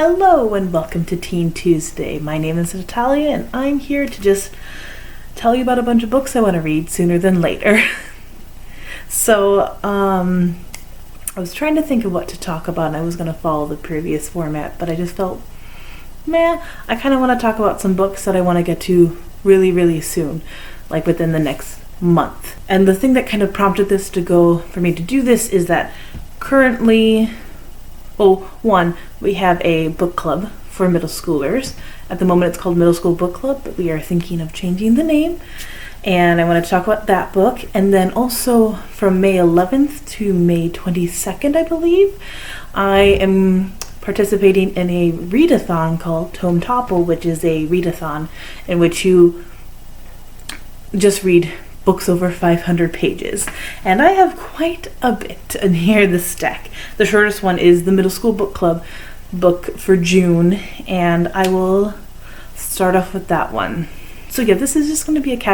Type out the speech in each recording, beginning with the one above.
Hello and welcome to Teen Tuesday. My name is Natalia and I'm here to just tell you about a bunch of books I want to read sooner than later. I was trying to think of what to talk about and I was going to follow the previous format, but I just felt, I kind of want to talk about some books that I want to get to really soon, like within the next month. And the thing that kind of prompted this for me to do this is that currently, we have a book club for middle schoolers. At the moment it's called Middle School Book Club, but we are thinking of changing the name. And I want to talk about that book. And then also from May 11th to May 22nd, I believe, I am participating in a readathon called Topple, which is a readathon in which you just read books over 500 pages. And I have quite a bit in here, the stack. The shortest one is the Middle School Book Club book for June, and I will start off with that one. So yeah, this is just going to be very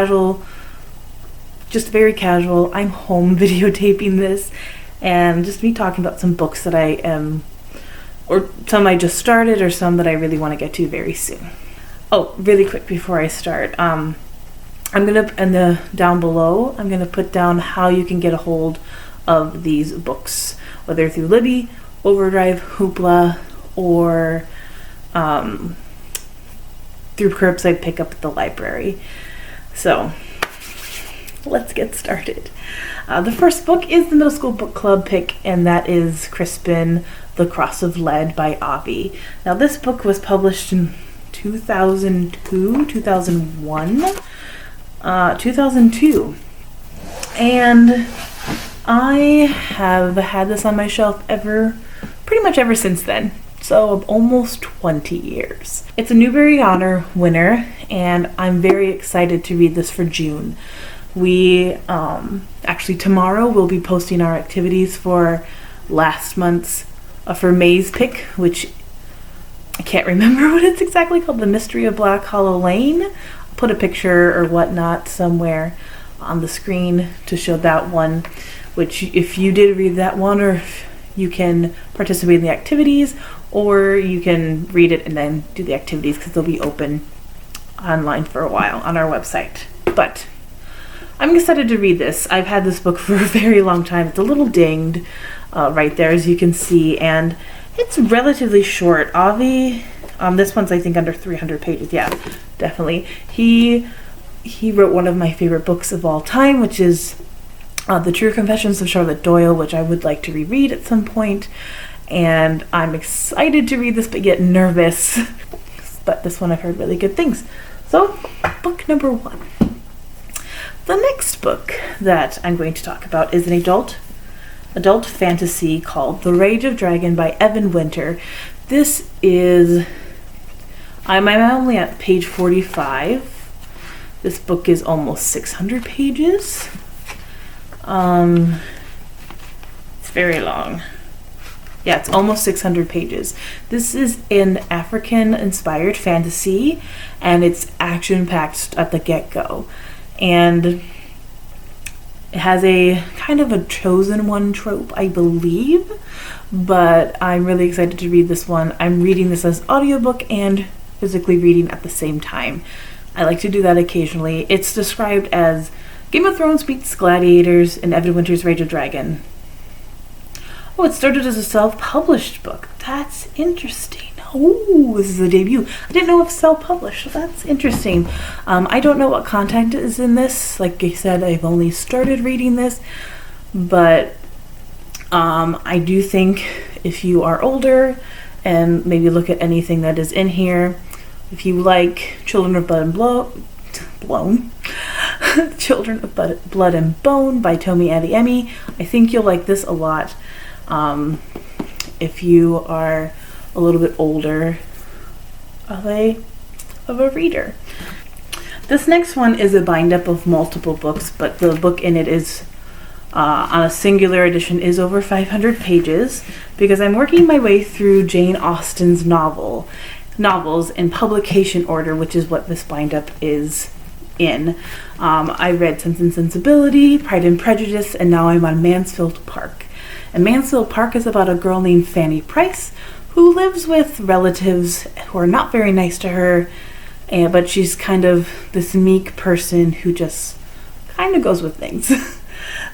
casual. I'm home videotaping this, and just me talking about some books that I am, or some I just started, or some that I really want to get to very soon. Oh, really quick before I start, I'm gonna, down below, I'm gonna put down how you can get a hold of these books, whether through Libby, Overdrive, Hoopla, or through curbside pickup at the library. So let's get started. The first book is the Middle School Book Club pick, and that is Crispin, The Cross of Lead by Avi. Now this book was published in 2002, and I have had this on my shelf pretty much ever since then, so almost 20 years. It's a Newbery Honor winner, and I'm very excited to read this for June. We actually tomorrow we'll be posting our activities for last month's for May's pick, which I can't remember what it's exactly called, The Mystery of Black Hollow Lane. Put a picture or whatnot somewhere on the screen to show that one, which if you did read that one, or you can participate in the activities, or you can read it and then do the activities because they'll be open online for a while on our website. But I'm excited to read this. I've had this book for a very long time. It's a little dinged right there, as you can see, and it's relatively short. Avi, this one's I think under 300 pages. Yeah, definitely. He wrote one of my favorite books of all time, which is The True Confessions of Charlotte Doyle, which I would like to reread at some point. And I'm excited to read this, but yet nervous. But this one I've heard really good things. So, book number 1. The next book that I'm going to talk about is an adult fantasy called The Rage of Dragon by Evan Winter. This is, I'm only at page 45. This book is almost 600 pages. It's very long. Yeah, it's almost 600 pages. This is an African-inspired fantasy, and it's action-packed at the get-go. And it has a kind of a chosen one trope, I believe, but I'm really excited to read this one. I'm reading this as audiobook and physically reading at the same time. I like to do that occasionally. It's described as Game of Thrones meets Gladiators and Evan Winter's Rage of Dragon. Oh, it started as a self-published book. That's interesting. Oh, this is a debut. I didn't know it was self-published, so that's interesting. I don't know what content is in this. Like I said, I've only started reading this, but I do think if you are older and maybe look at anything that is in here, if you like Children of Blood and Children of Blood and Bone by Tome Adeyemi, I think you'll like this a lot. If you are a little bit older of a reader. This next one is a bind-up of multiple books, but the book in it is on a singular edition is over 500 pages because I'm working my way through Jane Austen's novels in publication order, which is what this bind-up is in. I read Sense and Sensibility, Pride and Prejudice, and now I'm on Mansfield Park. And Mansfield Park is about a girl named Fanny Price who lives with relatives who are not very nice to her, but she's kind of this meek person who just kind of goes with things.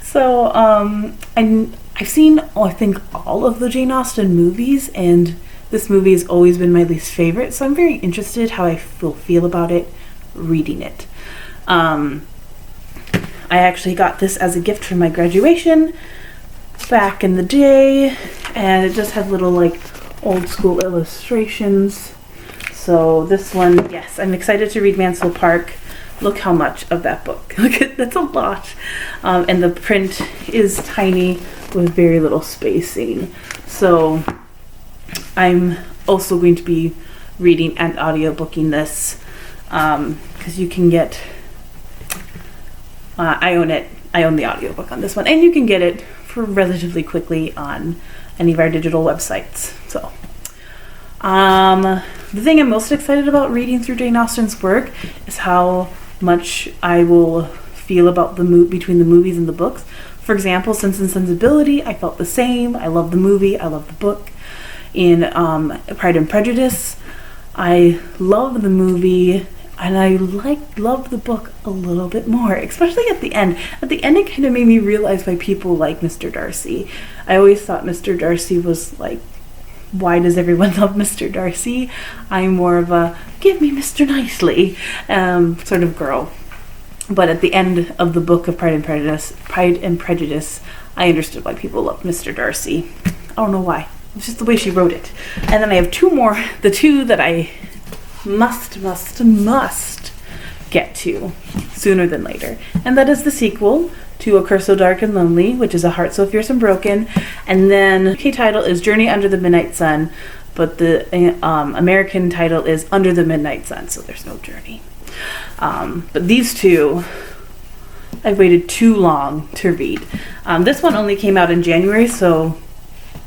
So I've seen, I think, all of the Jane Austen movies, and this movie has always been my least favorite, so I'm very interested how I will feel about it reading it. I actually got this as a gift for my graduation back in the day, and it just has little like old school illustrations. So this one, yes, I'm excited to read Mansfield Park. Look how much of that book. Look at, that's a lot. And the print is tiny with very little spacing. So I'm also going to be reading and audiobooking this, because you can get, I own it. I own the audiobook on this one, and you can get it for relatively quickly on any of our digital websites. So the thing I'm most excited about reading through Jane Austen's work is how much I will feel about the between the movies and the books. For example, Sense and Sensibility, I felt the same. I love the movie, I love the book. In Pride and Prejudice, I love the movie, and I love the book a little bit more, especially at the end. At the end, it kind of made me realize why people like Mr. Darcy. I always thought Mr. Darcy was like, why does everyone love Mr. Darcy? I'm more of a give me Mr. Nicely sort of girl. But at the end of the book of Pride and Prejudice, I understood why people loved Mr. Darcy. I don't know why. It's just the way she wrote it. And then I have two more. The two that I must get to sooner than later. And that is the sequel to A Curse So Dark and Lonely, which is A Heart So Fierce and Broken. And then the UK title is Journey Under the Midnight Sun, but the American title is Under the Midnight Sun, so there's no journey. But these two, I've waited too long to read. This one only came out in January, so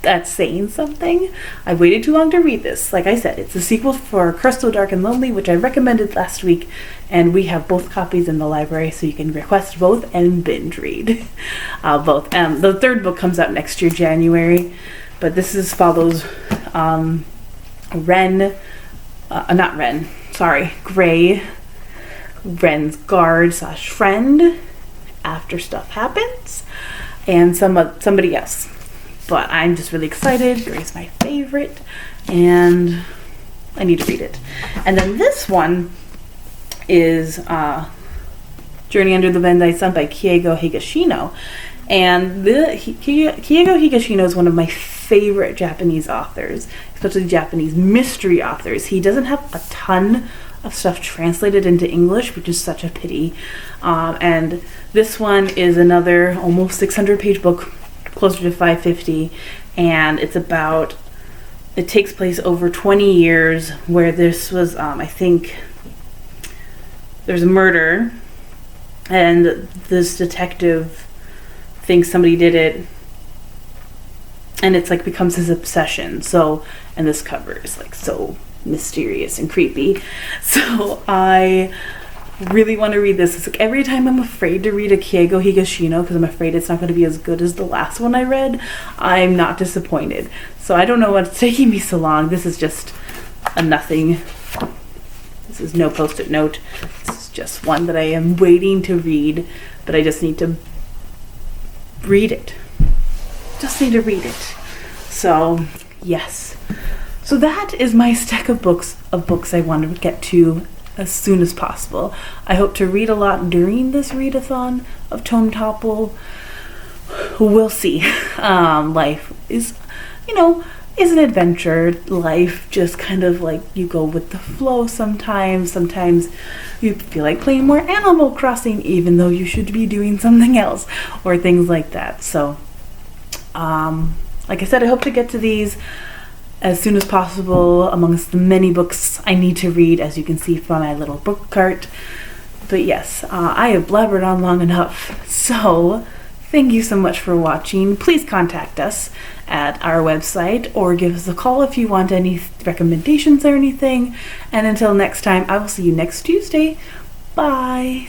that's saying something. I waited too long to read this. Like I said, it's a sequel for Curse So Dark and Lonely, which I recommended last week, and we have both copies in the library, so you can request both and binge read both. The third book comes out next year, January, but this follows Gray, Ren's guard / friend after stuff happens, and somebody else. But I'm just really excited. Gray's my favorite, and I need to read it. And then this one is Journey Under the Midnight Sun by Keigo Higashino. And Keigo Higashino is one of my favorite Japanese authors, especially Japanese mystery authors. He doesn't have a ton of stuff translated into English, which is such a pity. And this one is another almost 600-page book, closer to 550, and it takes place over 20 years, where this was, I think, there's a murder, and this detective thinks somebody did it, and it's like becomes his obsession. So, and this cover is like so mysterious and creepy. So I really want to read this. It's like every time I'm afraid to read a Keigo Higashino because I'm afraid it's not going to be as good as the last one I read, I'm not disappointed. So I don't know what's taking me so long. This is just a nothing. This is no post-it note. This is just one that I am waiting to read, but I just need to read it. Just need to read it. So, yes. So that is my stack of books I want to get to as soon as possible. I hope to read a lot during this readathon of Tome Topple. We'll see. Life is, is an adventure. Life just kind of like you go with the flow sometimes. Sometimes you feel like playing more Animal Crossing even though you should be doing something else, or things like that. So, like I said, I hope to get to these as soon as possible amongst the many books I need to read, as you can see from my little book cart. But yes, I have blabbered on long enough. So thank you so much for watching. Please contact us at our website or give us a call if you want any recommendations or anything. And until next time, I will see you next Tuesday. Bye.